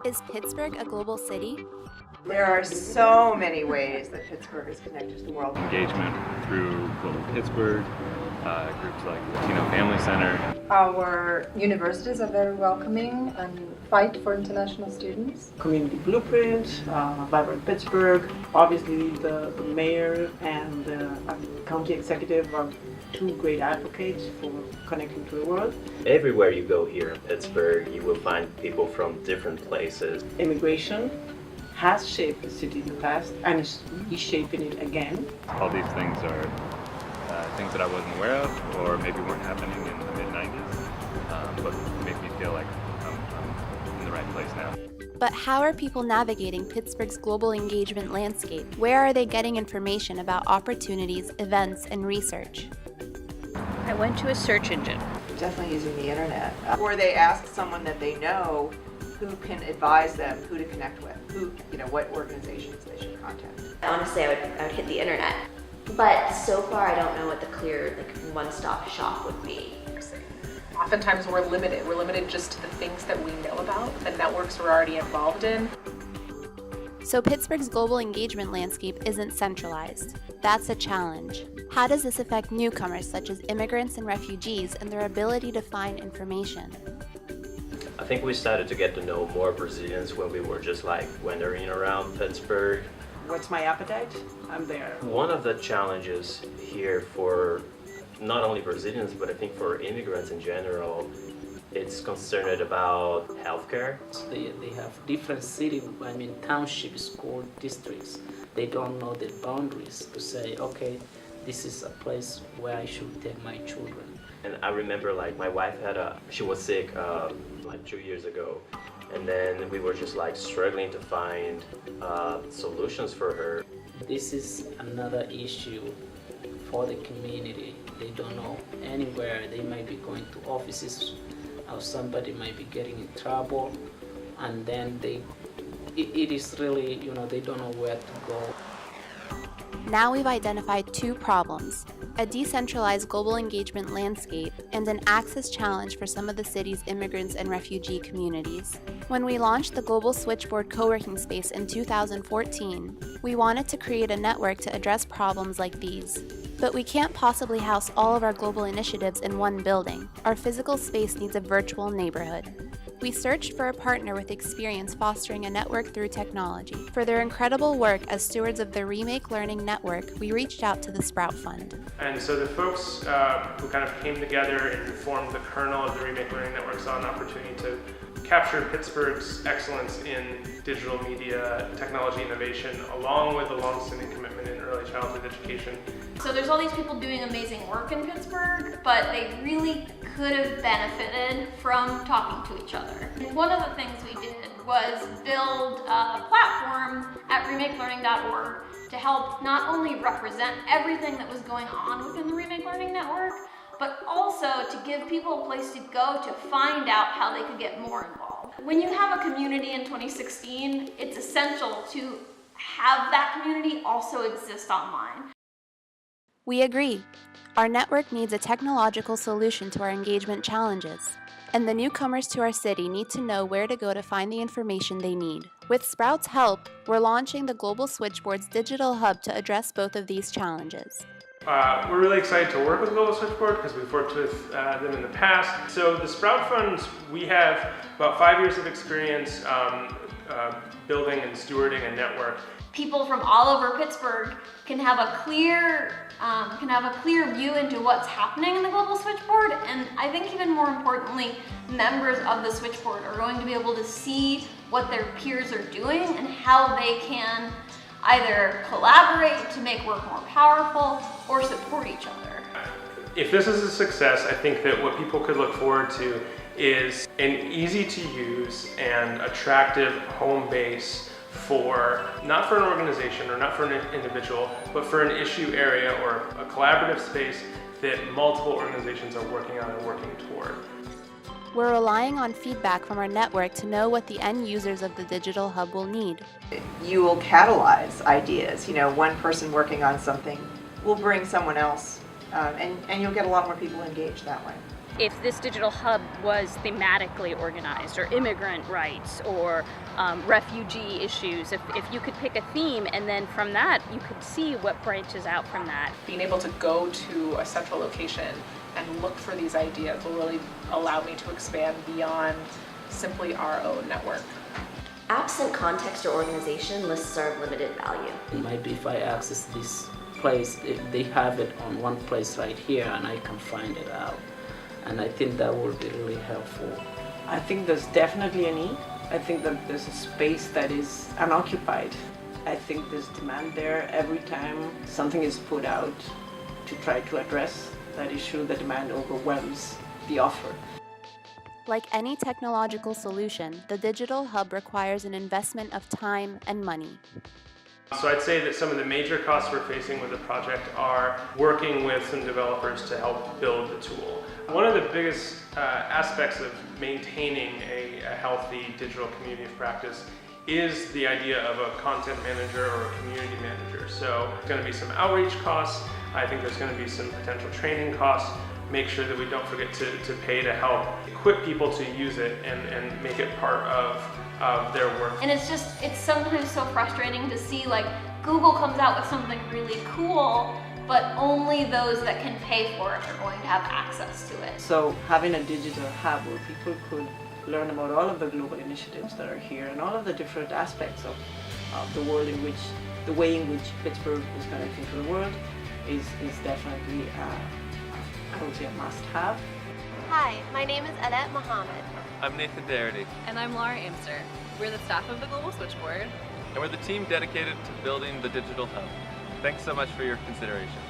Is Pittsburgh a global city? There are so many ways that Pittsburgh is connected to the world. Engagement through Global Pittsburgh, groups like Latino Family Center. Our universities are very welcoming and fight for international students. Community Blueprint, Vibrant Pittsburgh, obviously the mayor and the county executive are two great advocates for connecting to the world. Everywhere you go here in Pittsburgh, you will find people from different places. Immigration has shaped the city in the past and is reshaping it again. All these things are things that I wasn't aware of or maybe weren't happening in the mid-90s, but make me feel like I'm in the right place now. But how are people navigating Pittsburgh's global engagement landscape? Where are they getting information about opportunities, events, and research? I went to a search engine. Definitely using the internet. Or they ask someone that they know who can advise them who to connect with, what organizations they should contact. Honestly, I would hit the internet. But so far, I don't know what the clear one-stop shop would be. Oftentimes we're limited. We're limited just to the things that we know about, the networks we're already involved in. So Pittsburgh's global engagement landscape isn't centralized. That's a challenge. How does this affect newcomers such as immigrants and refugees and their ability to find information? I think we started to get to know more Brazilians when we were just like wandering around Pittsburgh. What's my appetite? I'm there. One of the challenges here for not only Brazilians, but I think for immigrants in general, it's concerned about healthcare. They have different townships, school districts. They don't know the boundaries to say, okay, this is a place where I should take my children. And I remember my wife she was sick 2 years ago. And then we were just struggling to find solutions for her. This is another issue for the community. They don't know anywhere. They might be going to offices or somebody might be getting in trouble, and then it is really, they don't know where to go. Now we've identified two problems: a decentralized global engagement landscape and an access challenge for some of the city's immigrants and refugee communities. When we launched the Global Switchboard co-working space in 2014, we wanted to create a network to address problems like these. But we can't possibly house all of our global initiatives in one building. Our physical space needs a virtual neighborhood. We searched for a partner with experience fostering a network through technology. For their incredible work as stewards of the Remake Learning Network, we reached out to the Sprout Fund. And so the folks who kind of came together and formed the kernel of the Remake Learning Network saw an opportunity to capture Pittsburgh's excellence in digital media, technology innovation, along with a long-standing commitment in early childhood education. So there's all these people doing amazing work in Pittsburgh, but they really could have benefited from talking to each other. And one of the things we did was build a platform at remakellearning.org to help not only represent everything that was going on within the Remake Learning Network, but also to give people a place to go to find out how they could get more involved. When you have a community in 2016, it's essential to have that community also exist online. We agree. Our network needs a technological solution to our engagement challenges, and the newcomers to our city need to know where to go to find the information they need. With Sprout's help, we're launching the Global Switchboard's digital hub to address both of these challenges. We're really excited to work with Global Switchboard because we've worked with them in the past. So the Sprout Funds, we have about 5 years of experience building and stewarding a network. People from all over Pittsburgh can have a clear view into what's happening in the Global Switchboard, and I think even more importantly, members of the Switchboard are going to be able to see what their peers are doing and how they can either collaborate to make work more powerful or support each other. If this is a success, I think that what people could look forward to is an easy to use and attractive home base not for an organization or not for an individual, but for an issue area or a collaborative space that multiple organizations are working on and working toward. We're relying on feedback from our network to know what the end users of the digital hub will need. You will catalyze ideas. One person working on something will bring someone else, and you'll get a lot more people engaged that way. if this digital hub was thematically organized, or immigrant rights, or refugee issues, if you could pick a theme, and then from that you could see what branches out from that. Being able to go to a central location and look for these ideas will really allow me to expand beyond simply our own network. Absent context or organization, lists are of limited value. It might be if I access this place, if they have it on one place right here and I can find it out. And I think that would be really helpful. I think there's definitely a need. I think that there's a space that is unoccupied. I think there's demand there. Every time something is put out to try to address that issue, the demand overwhelms the offer. Like any technological solution, the digital hub requires an investment of time and money. So I'd say that some of the major costs we're facing with the project are working with some developers to help build the tool. One of the biggest aspects of maintaining a healthy digital community of practice is the idea of a content manager or a community manager. So there's going to be some outreach costs. I think there's going to be some potential training costs. Make sure that we don't forget to pay to help equip people to use it and make it part of their work. And it's sometimes so frustrating to see like Google comes out with something really cool, but only those that can pay for it are going to have access to it. So having a digital hub where people could learn about all of the global initiatives that are here and all of the different aspects of the world in which, the way in which Pittsburgh is connecting to the world is definitely, I would say, a must-have. Hi, my name is Adet Mohammed. I'm Nathan Darity. And I'm Laura Amster. We're the staff of the Global Switchboard. And we're the team dedicated to building the digital hub. Thanks so much for your consideration.